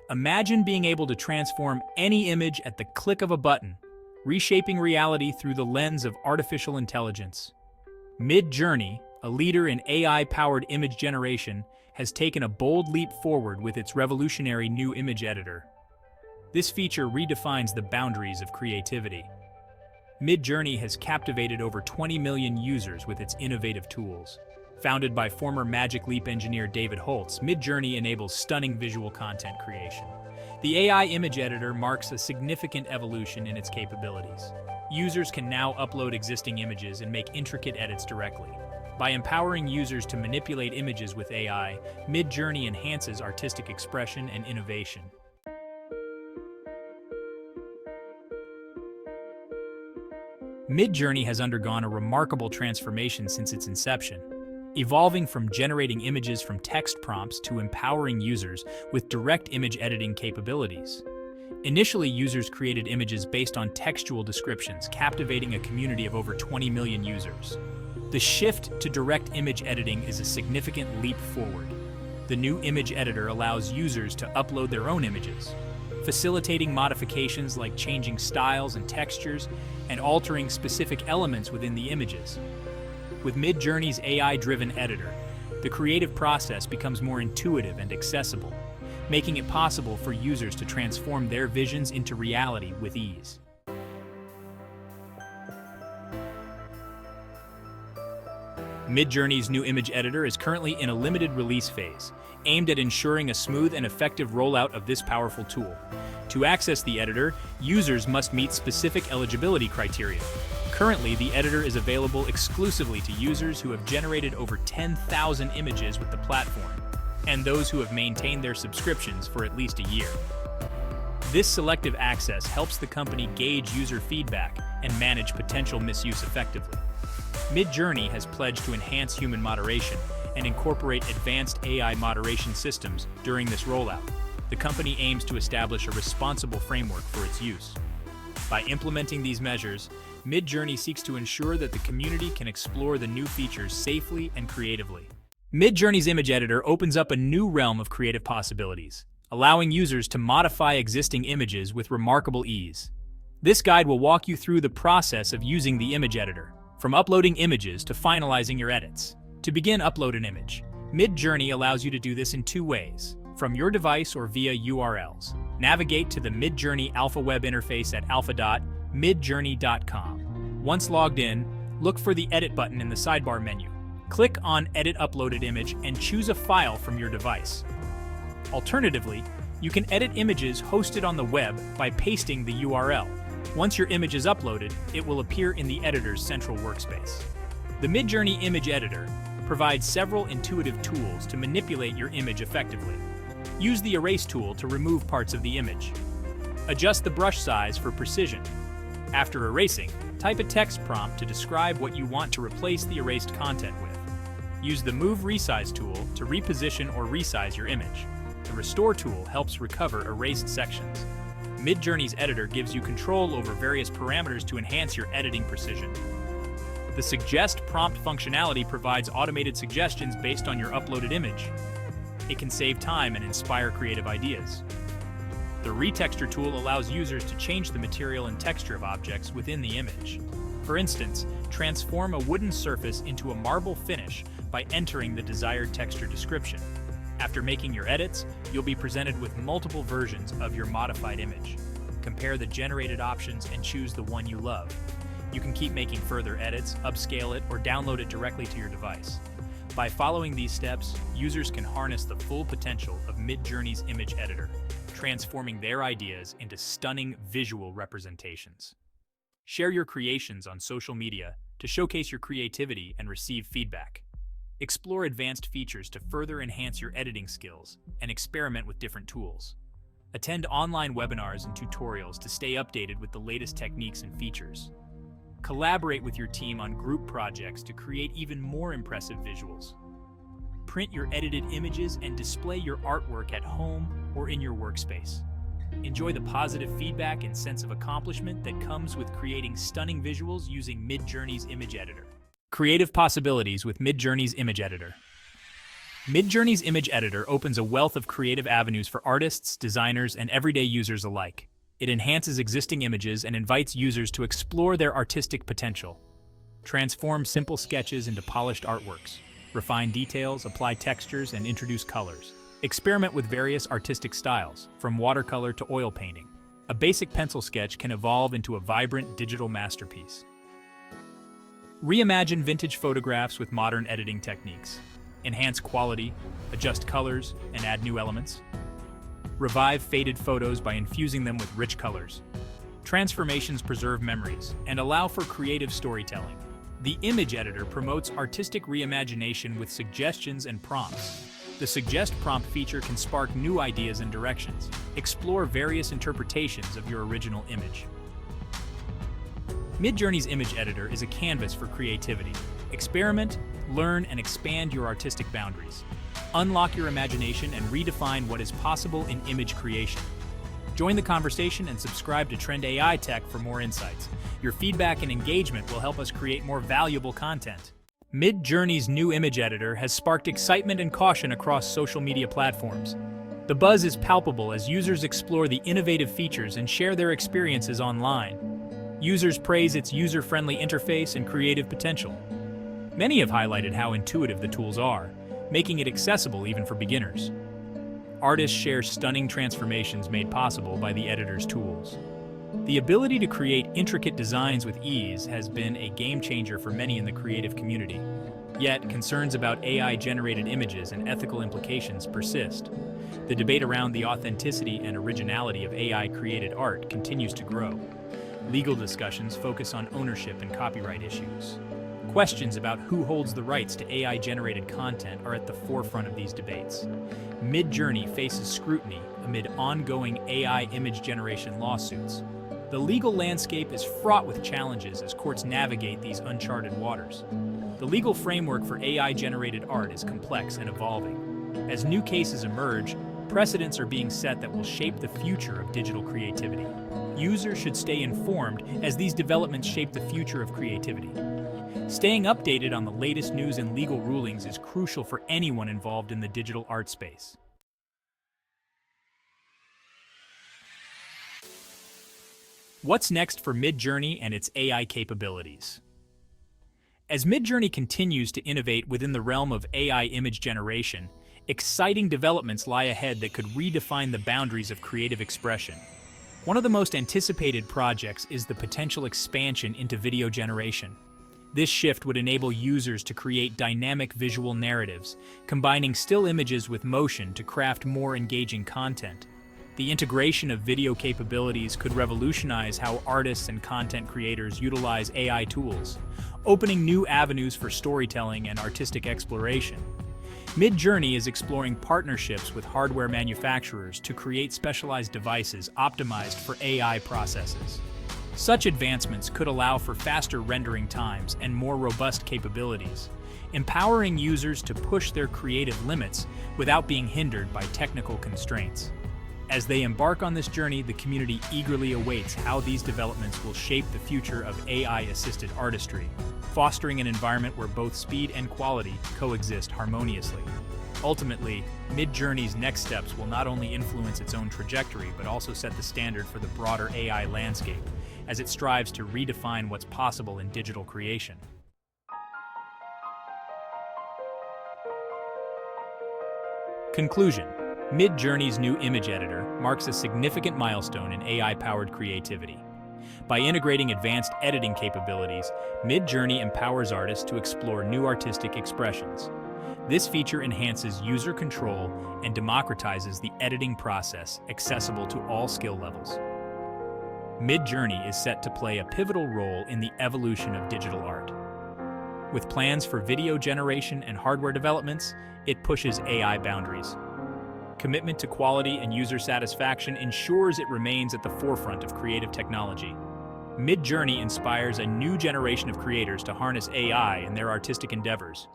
Imagine being able to transform any image at the click of a button, reshaping reality through the lens of artificial intelligence. Midjourney, a leader in AI-powered image generation, has taken a bold leap forward with its revolutionary new image editor. This feature redefines the boundaries of creativity. Midjourney has captivated over 20 million users with its innovative tools. Founded by former Magic Leap engineer David Holtz, Midjourney enables stunning visual content creation. The AI image editor marks a significant evolution in its capabilities. Users can now upload existing images and make intricate edits directly. By empowering users to manipulate images with AI, Midjourney enhances artistic expression and innovation. Midjourney has undergone a remarkable transformation since its inception, evolving from generating images from text prompts to empowering users with direct image editing capabilities. Initially, users created images based on textual descriptions, captivating a community of over 20 million users. The shift to direct image editing is a significant leap forward. The new image editor allows users to upload their own images, facilitating modifications like changing styles and textures and altering specific elements within the images. With Midjourney's AI-driven editor, the creative process becomes more intuitive and accessible, making it possible for users to transform their visions into reality with ease. Midjourney's new image editor is currently in a limited release phase, aimed at ensuring a smooth and effective rollout of this powerful tool. To access the editor, users must meet specific eligibility criteria. Currently, the editor is available exclusively to users who have generated over 10,000 images with the platform, and those who have maintained their subscriptions for at least a year. This selective access helps the company gauge user feedback and manage potential misuse effectively. Midjourney has pledged to enhance human moderation and incorporate advanced AI moderation systems during this rollout. The company aims to establish a responsible framework for its use. By implementing these measures, Midjourney seeks to ensure that the community can explore the new features safely and creatively. Midjourney's image editor opens up a new realm of creative possibilities, allowing users to modify existing images with remarkable ease. This guide will walk you through the process of using the image editor, from uploading images to finalizing your edits. To begin, upload an image. Midjourney allows you to do this in two ways, from your device or via URLs. Navigate to the Midjourney Alpha web interface at alpha.midjourney.com. Once logged in, look for the Edit button in the sidebar menu. Click on Edit Uploaded Image and choose a file from your device. Alternatively, you can edit images hosted on the web by pasting the URL. Once your image is uploaded, it will appear in the editor's central workspace. The Midjourney Image Editor provides several intuitive tools to manipulate your image effectively. Use the Erase tool to remove parts of the image. Adjust the brush size for precision. After erasing, type a text prompt to describe what you want to replace the erased content with. Use the Move Resize tool to reposition or resize your image. The Restore tool helps recover erased sections. Midjourney's editor gives you control over various parameters to enhance your editing precision. The Suggest Prompt functionality provides automated suggestions based on your uploaded image. It can save time and inspire creative ideas. The Retexture tool allows users to change the material and texture of objects within the image. For instance, transform a wooden surface into a marble finish by entering the desired texture description. After making your edits, you'll be presented with multiple versions of your modified image. Compare the generated options and choose the one you love. You can keep making further edits, upscale it, or download it directly to your device. By following these steps, users can harness the full potential of Midjourney's image editor, transforming their ideas into stunning visual representations. Share your creations on social media to showcase your creativity and receive feedback. Explore advanced features to further enhance your editing skills and experiment with different tools. Attend online webinars and tutorials to stay updated with the latest techniques and features. Collaborate with your team on group projects to create even more impressive visuals. Print your edited images and display your artwork at home or in your workspace. Enjoy the positive feedback and sense of accomplishment that comes with creating stunning visuals using Midjourney's image editor. Creative possibilities with Midjourney's image editor. Midjourney's image editor opens a wealth of creative avenues for artists, designers, and everyday users alike. It enhances existing images and invites users to explore their artistic potential. Transform simple sketches into polished artworks. Refine details, apply textures, and introduce colors. Experiment with various artistic styles, from watercolor to oil painting. A basic pencil sketch can evolve into a vibrant digital masterpiece. Reimagine vintage photographs with modern editing techniques. Enhance quality, adjust colors, and add new elements. Revive faded photos by infusing them with rich colors. Transformations preserve memories and allow for creative storytelling. The image editor promotes artistic reimagination with suggestions and prompts. The Suggest prompt feature can spark new ideas and directions. Explore various interpretations of your original image. Midjourney's image editor is a canvas for creativity. Experiment, learn, and expand your artistic boundaries. Unlock your imagination and redefine what is possible in image creation. Join the conversation and subscribe to Trend AI Tech for more insights. Your feedback and engagement will help us create more valuable content. Midjourney's new image editor has sparked excitement and caution across social media platforms. The buzz is palpable as users explore the innovative features and share their experiences online. Users praise its user-friendly interface and creative potential. Many have highlighted how intuitive the tools are, making it accessible even for beginners. Artists share stunning transformations made possible by the editor's tools. The ability to create intricate designs with ease has been a game-changer for many in the creative community. Yet, concerns about AI-generated images and ethical implications persist. The debate around the authenticity and originality of AI-created art continues to grow. Legal discussions focus on ownership and copyright issues. Questions about who holds the rights to AI-generated content are at the forefront of these debates. Midjourney faces scrutiny amid ongoing AI image generation lawsuits. The legal landscape is fraught with challenges as courts navigate these uncharted waters. The legal framework for AI-generated art is complex and evolving. As new cases emerge, precedents are being set that will shape the future of digital creativity. Users should stay informed as these developments shape the future of creativity. Staying updated on the latest news and legal rulings is crucial for anyone involved in the digital art space. What's next for Midjourney and its AI capabilities? As Midjourney continues to innovate within the realm of AI image generation, exciting developments lie ahead that could redefine the boundaries of creative expression. One of the most anticipated projects is the potential expansion into video generation. This shift would enable users to create dynamic visual narratives, combining still images with motion to craft more engaging content. The integration of video capabilities could revolutionize how artists and content creators utilize AI tools, opening new avenues for storytelling and artistic exploration. Midjourney is exploring partnerships with hardware manufacturers to create specialized devices optimized for AI processes. Such advancements could allow for faster rendering times and more robust capabilities, empowering users to push their creative limits without being hindered by technical constraints. As they embark on this journey, the community eagerly awaits how these developments will shape the future of AI-assisted artistry, fostering an environment where both speed and quality coexist harmoniously. Ultimately, Midjourney's next steps will not only influence its own trajectory, but also set the standard for the broader AI landscape, as it strives to redefine what's possible in digital creation. Conclusion. Midjourney's new image editor marks a significant milestone in AI-powered creativity. By integrating advanced editing capabilities, Midjourney empowers artists to explore new artistic expressions. This feature enhances user control and democratizes the editing process, accessible to all skill levels. Midjourney is set to play a pivotal role in the evolution of digital art. With plans for video generation and hardware developments, it pushes AI boundaries. Commitment to quality and user satisfaction ensures it remains at the forefront of creative technology. Midjourney inspires a new generation of creators to harness AI in their artistic endeavors.